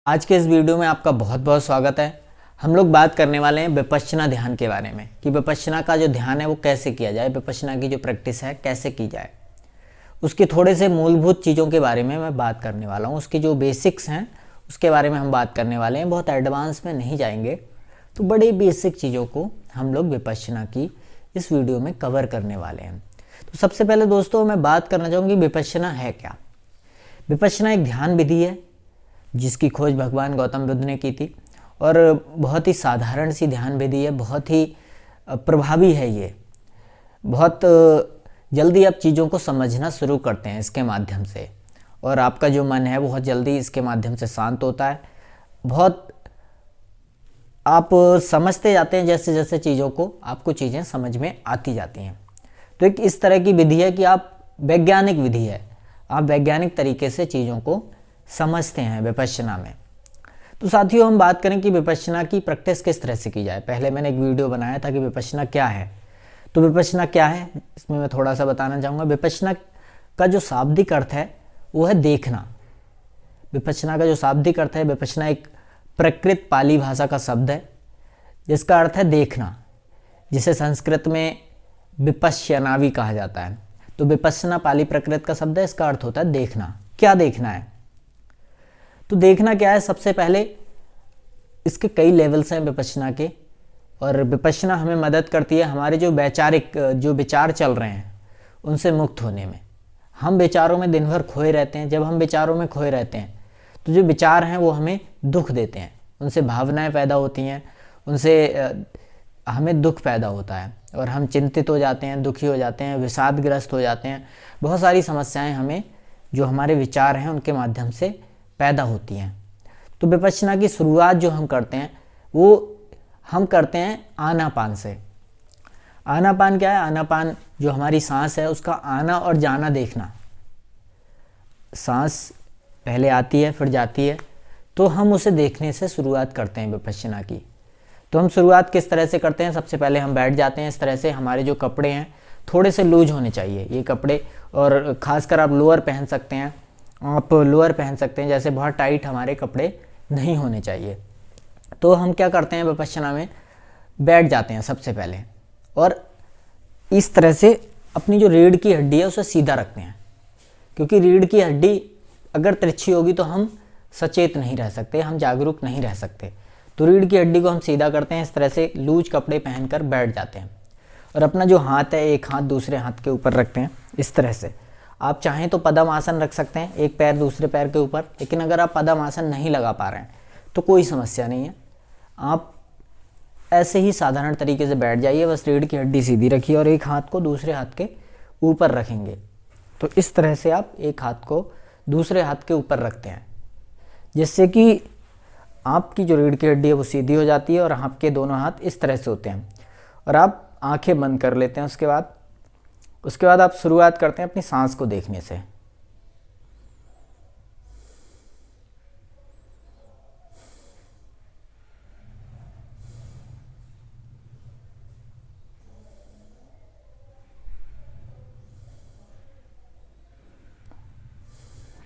आज के इस वीडियो में आपका बहुत बहुत स्वागत है। हम लोग बात करने वाले हैं विपश्यना ध्यान के बारे में कि विपश्यना का जो ध्यान है वो कैसे किया जाए, विपश्यना की जो प्रैक्टिस है कैसे की जाए। उसके थोड़े से मूलभूत चीज़ों के बारे में मैं बात करने वाला हूँ। उसकी जो बेसिक्स हैं उसके बारे में हम बात करने वाले हैं। बहुत एडवांस में नहीं जाएंगे, तो बड़ी बेसिक चीज़ों को हम लोग विपश्यना की इस वीडियो में कवर करने वाले हैं। तो सबसे पहले दोस्तों मैं बात करना चाहूँगी विपश्यना है क्या। विपश्यना एक ध्यान विधि है जिसकी खोज भगवान गौतम बुद्ध ने की थी और बहुत ही साधारण सी ध्यान विधि है, बहुत ही प्रभावी है। ये बहुत जल्दी आप चीज़ों को समझना शुरू करते हैं इसके माध्यम से, और आपका जो मन है बहुत जल्दी इसके माध्यम से शांत होता है। बहुत आप समझते जाते हैं, जैसे जैसे चीज़ों को आपको चीज़ें समझ में आती जाती हैं। तो एक इस तरह की विधि है कि आप वैज्ञानिक विधि है, आप वैज्ञानिक तरीके से चीज़ों को समझते हैं विपश्यना में। तो साथियों हम बात करें कि विपश्यना की प्रैक्टिस किस तरह से की जाए। पहले मैंने एक वीडियो बनाया था कि विपश्यना क्या है। तो विपश्यना क्या है इसमें मैं थोड़ा सा बताना चाहूँगा। विपश्यना का जो शाब्दिक अर्थ है वो है देखना। विपश्यना का जो शाब्दिक अर्थ है, विपश्यना एक प्राकृत पाली भाषा का शब्द है जिसका अर्थ है देखना, जिसे संस्कृत में विपश्यना भी कहा जाता है। तो विपश्यना पाली प्राकृत का शब्द है, इसका अर्थ होता है देखना। क्या देखना है? तो देखना क्या है, सबसे पहले इसके कई लेवल्स हैं विपश्यना के, और विपश्यना हमें मदद करती है हमारे जो वैचारिक जो विचार चल रहे हैं उनसे मुक्त होने में। हम विचारों में दिन भर खोए रहते हैं। जब हम विचारों में खोए रहते हैं तो जो विचार हैं वो हमें दुख देते हैं, उनसे भावनाएं पैदा होती हैं, उनसे हमें दुख पैदा होता है और हम चिंतित हो जाते हैं, दुखी हो जाते हैं, विषादग्रस्त हो जाते हैं। बहुत सारी समस्याएं हमें जो हमारे विचार हैं उनके माध्यम से पैदा होती हैं। तो विपश्यना की शुरुआत जो हम करते हैं वो हम करते हैं आनापान से। आनापान क्या है? आनापान जो हमारी सांस है उसका आना और जाना देखना। सांस पहले आती है फिर जाती है, तो हम उसे देखने से शुरुआत करते हैं विपश्यना की। तो हम शुरुआत किस तरह से करते हैं? सबसे पहले हम बैठ जाते हैं इस तरह से। हमारे जो कपड़े हैं थोड़े से लूज होने चाहिए ये कपड़े, और ख़ासकर आप लोअर पहन सकते हैं, आप लोअर पहन सकते हैं, जैसे बहुत टाइट हमारे कपड़े नहीं होने चाहिए। तो हम क्या करते हैं विपश्यना में, बैठ जाते हैं सबसे पहले और इस तरह से अपनी जो रीढ़ की हड्डी है उसे सीधा रखते हैं, क्योंकि रीढ़ की हड्डी अगर तिरछी होगी तो हम सचेत नहीं रह सकते, हम जागरूक नहीं रह सकते। तो रीढ़ की हड्डी को हम सीधा करते हैं, इस तरह से लूज कपड़े पहनकर बैठ जाते हैं और अपना जो हाथ है एक हाथ दूसरे हाथ के ऊपर रखते हैं इस तरह से। आप चाहें तो पद्म आसन रख सकते हैं, एक पैर दूसरे पैर के ऊपर, लेकिन अगर आप पद्म आसन नहीं लगा पा रहे हैं तो कोई समस्या नहीं है, आप ऐसे ही साधारण तरीके से बैठ जाइए। बस रीढ़ की हड्डी सीधी रखिए और एक हाथ को दूसरे हाथ के ऊपर रखेंगे। तो इस तरह से आप एक हाथ को दूसरे हाथ के ऊपर रखते हैं, जिससे कि आपकी जो रीढ़ की हड्डी है वो सीधी हो जाती है और आपके दोनों हाथ इस तरह से होते हैं और आप आंखें बंद कर लेते हैं। उसके बाद आप शुरुआत करते हैं अपनी सांस को देखने से।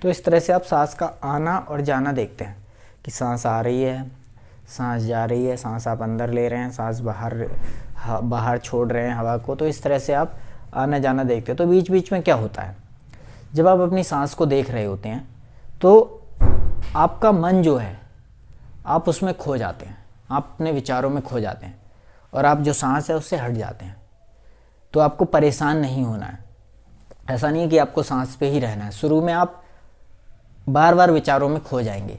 तो इस तरह से आप सांस का आना और जाना देखते हैं कि सांस आ रही है, सांस जा रही है, सांस आप अंदर ले रहे हैं, सांस बाहर छोड़ रहे हैं हवा को। तो इस तरह से आप आना जाना देखते हैं। तो बीच बीच में क्या होता है, जब आप अपनी सांस को देख रहे होते हैं तो आपका मन जो है आप उसमें खो जाते हैं, आप अपने विचारों में खो जाते हैं और आप जो सांस है उससे हट जाते हैं। तो आपको परेशान नहीं होना है, ऐसा नहीं है कि आपको सांस पे ही रहना है। शुरू में आप बार बार विचारों में खो जाएंगे,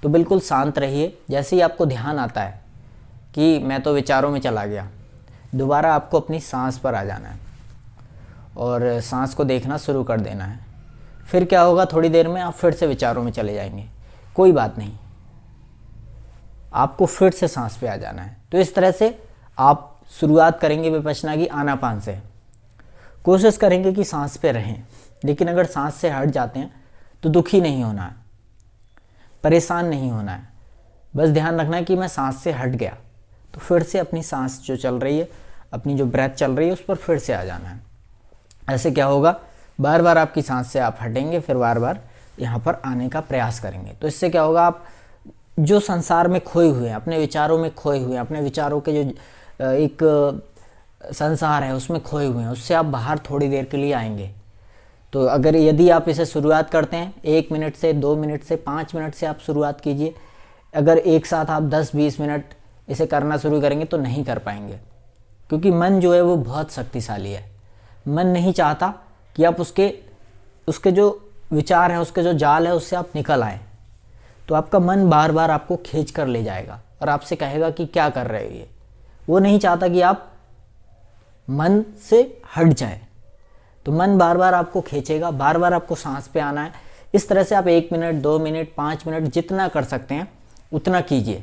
तो बिल्कुल शांत रहिए। जैसे ही आपको ध्यान आता है कि मैं तो विचारों में चला गया, दोबारा आपको अपनी सांस पर आ जाना है और सांस को देखना शुरू कर देना है। फिर क्या होगा, थोड़ी देर में आप फिर से विचारों में चले जाएंगे, कोई बात नहीं, आपको फिर से सांस पे आ जाना है। तो इस तरह से आप शुरुआत करेंगे विपश्यना की आनापान से। कोशिश करेंगे कि सांस पे रहें, लेकिन अगर सांस से हट जाते हैं तो दुखी नहीं होना है, परेशान नहीं होना है। बस ध्यान रखना है कि मैं सांस से हट गया, तो फिर से अपनी सांस जो चल रही है, अपनी जो ब्रेथ चल रही है उस पर फिर से आ जाना है। ऐसे क्या होगा, बार बार आपकी सांस से आप हटेंगे, फिर बार बार यहाँ पर आने का प्रयास करेंगे। तो इससे क्या होगा, आप जो संसार में खोए हुए हैं, अपने विचारों में खोए हुए हैं, अपने विचारों के जो एक संसार है उसमें खोए हुए हैं, उससे आप बाहर थोड़ी देर के लिए आएंगे। तो अगर यदि आप इसे शुरुआत करते हैं 1 मिनट से, 2 मिनट से, 5 मिनट से आप शुरुआत कीजिए। अगर एक साथ आप 10-20 मिनट इसे करना शुरू करेंगे तो नहीं कर पाएंगे, क्योंकि मन जो है वो बहुत शक्तिशाली है। मन नहीं चाहता कि आप उसके जो विचार है, उसके जो जाल है, उससे आप निकल आए। तो आपका मन बार बार आपको खींच कर ले जाएगा और आपसे कहेगा कि क्या कर रहे हो ये। वो नहीं चाहता कि आप मन से हट जाए, तो मन बार बार आपको खींचेगा, बार बार आपको सांस पे आना है। इस तरह से आप 1 मिनट, 2 मिनट, 5 मिनट जितना कर सकते हैं उतना कीजिए।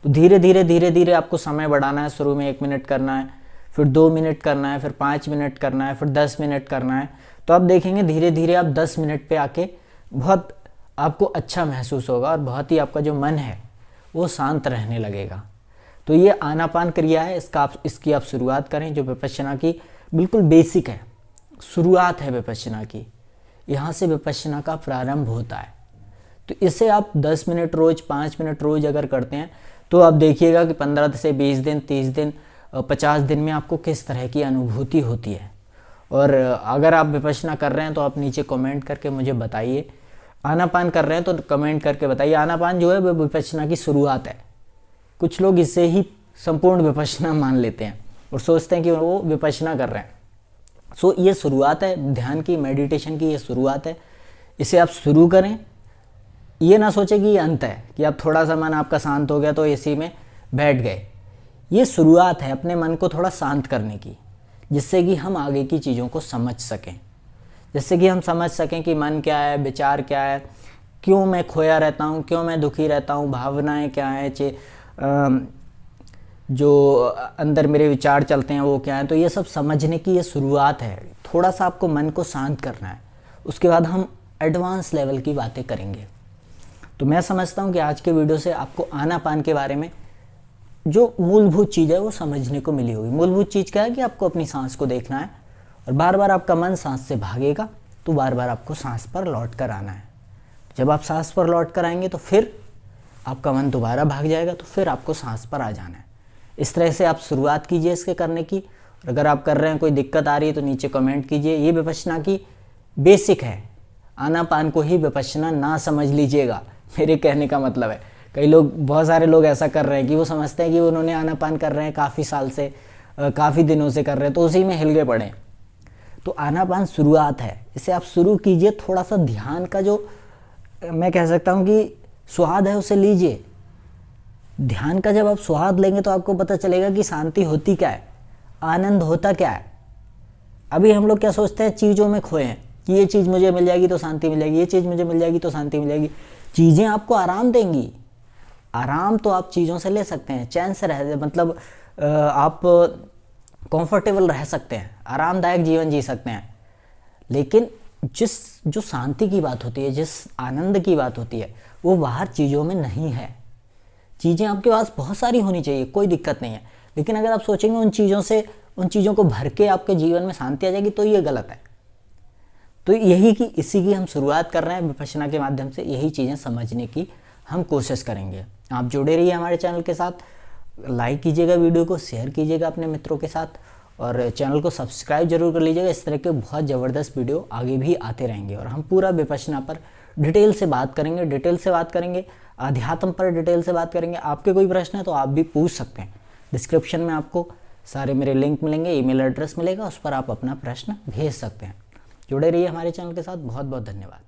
तो धीरे धीरे आपको समय बढ़ाना है। शुरू में 1 मिनट करना है, फिर 2 मिनट करना है, फिर 5 मिनट करना है, फिर 10 मिनट करना है। तो आप देखेंगे धीरे धीरे आप 10 मिनट पे आके बहुत आपको अच्छा महसूस होगा और बहुत ही आपका जो मन है वो शांत रहने लगेगा। तो ये आनापान क्रिया है, इसकी आप शुरुआत करें, जो विपश्यना की बिल्कुल बेसिक है, शुरुआत है विपश्यना की। यहाँ से विपश्यना का प्रारंभ होता है। तो इसे आप 10 मिनट रोज, 5 मिनट रोज अगर करते हैं तो आप देखिएगा कि 15 से 20 दिन, 30 दिन, 50 दिन में आपको किस तरह की अनुभूति होती है। और अगर आप विपश्यना कर रहे हैं तो आप नीचे कमेंट करके मुझे बताइए। आनापान कर रहे हैं तो कमेंट करके बताइए। आनापान जो है वो विपश्यना की शुरुआत है। कुछ लोग इसे ही संपूर्ण विपश्यना मान लेते हैं और सोचते हैं कि वो विपश्यना कर रहे हैं। सो ये शुरुआत है ध्यान की, मेडिटेशन की ये शुरुआत है। इसे आप शुरू करें, ये ना सोचें कि ये अंत है, कि अब थोड़ा सा मन आपका शांत हो गया तो इसी में बैठ गए। ये शुरुआत है अपने मन को थोड़ा शांत करने की, जिससे कि हम आगे की चीज़ों को समझ सकें, जिससे कि हम समझ सकें कि मन क्या है, विचार क्या है, क्यों मैं खोया रहता हूँ, क्यों मैं दुखी रहता हूँ, भावनाएं क्या हैं, जो अंदर मेरे विचार चलते हैं वो क्या है। तो ये सब समझने की ये शुरुआत है। थोड़ा सा आपको मन को शांत करना है, उसके बाद हम एडवांस लेवल की बातें करेंगे। तो मैं समझता हूँ कि आज के वीडियो से आपको आनापान के बारे में जो मूलभूत चीज़ है वो समझने को मिली होगी। मूलभूत चीज़ क्या है कि आपको अपनी सांस को देखना है और बार बार आपका मन सांस से भागेगा तो बार बार आपको सांस पर लौट कर आना है। जब आप सांस पर लौट कर आएंगे तो फिर आपका मन दोबारा भाग जाएगा, तो फिर आपको सांस पर आ जाना है। इस तरह से आप शुरुआत कीजिए इसके करने की। और अगर आप कर रहे हैं, कोई दिक्कत आ रही है तो नीचे कमेंट कीजिए। ये विपश्यना की बेसिक है। आनापान को ही विपश्यना ना समझ लीजिएगा, मेरे कहने का मतलब है। कई लोग, बहुत सारे लोग ऐसा कर रहे हैं कि वो समझते हैं कि उन्होंने आनापान कर रहे हैं काफ़ी साल से, काफ़ी दिनों से कर रहे हैं, तो उसी में हिल गए पड़े। तो आनापान शुरुआत है, इसे आप शुरू कीजिए। थोड़ा सा ध्यान का जो मैं कह सकता हूँ कि स्वाद है उसे लीजिए। ध्यान का जब आप स्वाद लेंगे तो आपको पता चलेगा कि शांति होती क्या है, आनंद होता क्या है। अभी हम लोग क्या सोचते हैं, चीज़ों में खोए हैं कि ये चीज़ मुझे मिल जाएगी तो शांति मिल जाएगी, ये चीज़ मुझे मिल जाएगी तो शांति मिल जाएगी। चीज़ें आपको आराम देंगी। आराम तो आप चीज़ों से ले सकते हैं, चैन से रह, मतलब आप कंफर्टेबल रह सकते हैं, आरामदायक जीवन जी सकते हैं। लेकिन जो शांति की बात होती है, जिस आनंद की बात होती है, वो बाहर चीज़ों में नहीं है। चीज़ें आपके पास बहुत सारी होनी चाहिए, कोई दिक्कत नहीं है। लेकिन अगर आप सोचेंगे उन चीज़ों को भर के आपके जीवन में शांति आ जाएगी, तो ये गलत है। तो इसी की हम शुरुआत कर रहे हैं विपश्यना के माध्यम से। यही चीज़ें समझने की हम कोशिश करेंगे। आप जुड़े रहिए हमारे चैनल के साथ, लाइक कीजिएगा वीडियो को, शेयर कीजिएगा अपने मित्रों के साथ और चैनल को सब्सक्राइब जरूर कर लीजिएगा। इस तरह के बहुत ज़बरदस्त वीडियो आगे भी आते रहेंगे और हम पूरा विपश्यना पर डिटेल से बात करेंगे, अध्यात्म पर डिटेल से बात करेंगे। आपके कोई प्रश्न है तो आप भी पूछ सकते हैं। डिस्क्रिप्शन में आपको सारे मेरे लिंक मिलेंगे, ईमेल एड्रेस मिलेगा, उस पर आप अपना प्रश्न भेज सकते हैं। जुड़े रहिए हमारे चैनल के साथ। बहुत बहुत धन्यवाद।